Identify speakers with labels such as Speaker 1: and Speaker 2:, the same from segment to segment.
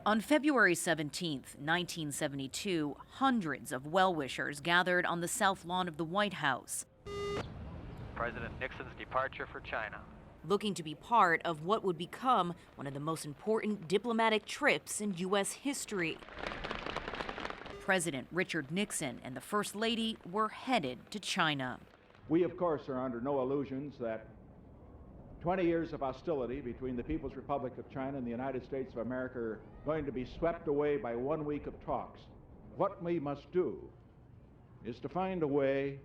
Speaker 1: On February 17, 1972, hundreds of well-wishers gathered on the south lawn of the White House,
Speaker 2: President Nixon's departure for China,
Speaker 1: looking to be part of what would become one of the most important diplomatic trips in U.S. history. President Richard Nixon and the First Lady were headed to China.
Speaker 3: We, of course, are under no illusions that 20 years of hostility between the People's Republic of China and the United States of America are going to be swept away by 1 week of talks. What we must do is to find a way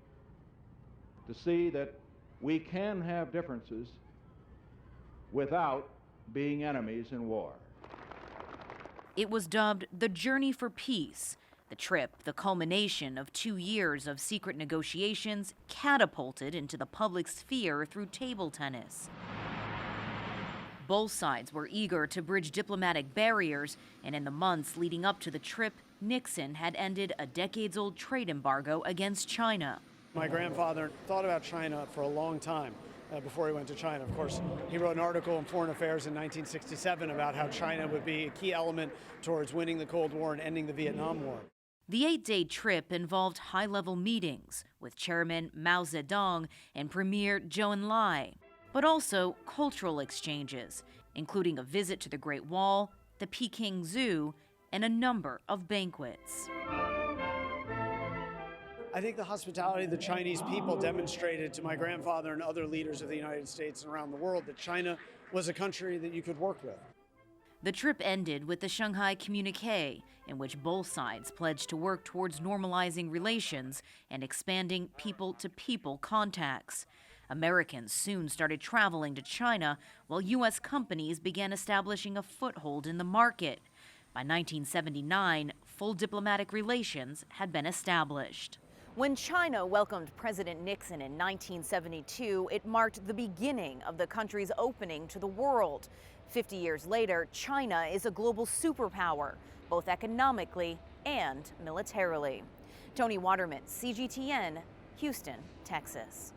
Speaker 3: to see that we can have differences without being enemies in war.
Speaker 1: It was dubbed the Journey for Peace. The trip, the culmination of 2 years of secret negotiations, catapulted into the public sphere through table tennis. Both sides were eager to bridge diplomatic barriers, and in the months leading up to the trip, Nixon had ended a decades-old trade embargo against China.
Speaker 4: My grandfather thought about China for a long time before he went to China. Of course, he wrote an article in Foreign Affairs in 1967 about how China would be a key element towards winning the Cold War and ending the Vietnam War.
Speaker 1: The 8-day trip involved high-level meetings with Chairman Mao Zedong and Premier Zhou Enlai, but also cultural exchanges, including a visit to the Great Wall, the Peking Zoo, and a number of banquets.
Speaker 4: I think the hospitality the Chinese people demonstrated to my grandfather and other leaders of the United States and around the world that China was a country that you could work with.
Speaker 1: The trip ended with the Shanghai Communique, in which both sides pledged to work towards normalizing relations and expanding people-to-people contacts. Americans soon started traveling to China, while U.S. companies began establishing a foothold in the market. By 1979, full diplomatic relations had been established. When China welcomed President Nixon in 1972, it marked the beginning of the country's opening to the world. 50 years later, China is a global superpower, both economically and militarily. TONI Waterman, CGTN, Houston, Texas.